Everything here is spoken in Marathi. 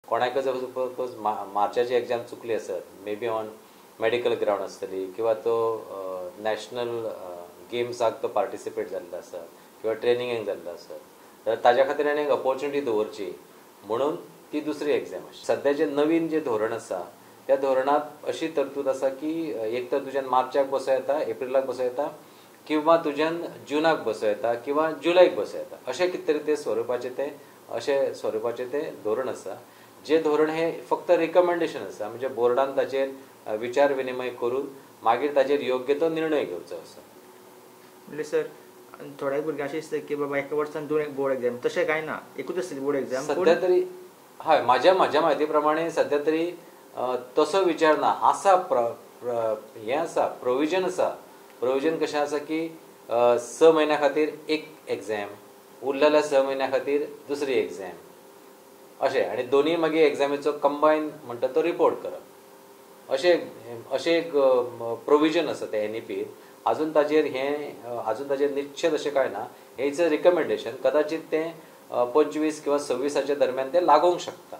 कोणाक जर सपोज मार्चाची एग्जाम चुकली आसत may be on medical ground आसतली किंवा तो नॅशनल गेम्साक तो पार्टिसिपेट जाल्लो आसत किंवा ट्रेनिंगेक जाल्लो आसत तर ताज्या खातीर आनी एक ऑपॉर्च्युनिटी दवरची म्हणून ती दुसरी एग्जाम आसा. सध्याचे नवीन जे धोरण आसा त्या धोरणात अशी तरतूद आसा की एक तर तुज्यान मार्चाक बसो येता एप्रिलाक बसो येता किंवा तुज्यान जुनाक बसो येता किंवा जुलैक बसो येता अशें कितें तरी ते स्वरुपाचे ते धोरण आसा. जे धोरण हे फक्त रिकमेंडेशन आसा म्हणजे बोर्डान ताचेर विचार विनिमय करून मागीर ताचेर योग्य तो निर्णय घेवचो आसा. म्हणजे सर थोड्या भुरग्यां अशें दिसता की बाबा एका वर्सान 2 बोर्ड एग्जाम तशें कांय ना एकूच आसतली बोर्ड एग्जाम सध्या तरी हय म्हाज्या म्हायती प्रमाणे सध्या तरी तसो विचार ना आसा हें आसा प्रोविजन आसा. प्रोविजन कशें आसा की 6 म्हयन्या खातीर एक एग्जाम उरलेल्या 6 म्हयन्या खातीर दुसरी एग्जाम अशें आनी दोनूय मागीर एग्जामीचो कंबायन म्हणटा तो रिपोर्ट करप अशें एक प्रोविजन आसा ते NEP. अजून ताचेर निश्चित अशें कांय ना. हें इज अ रिकमेंडेशन. कदाचित तें 25 किंवा 26 दरम्यान ते लागूंक शकता.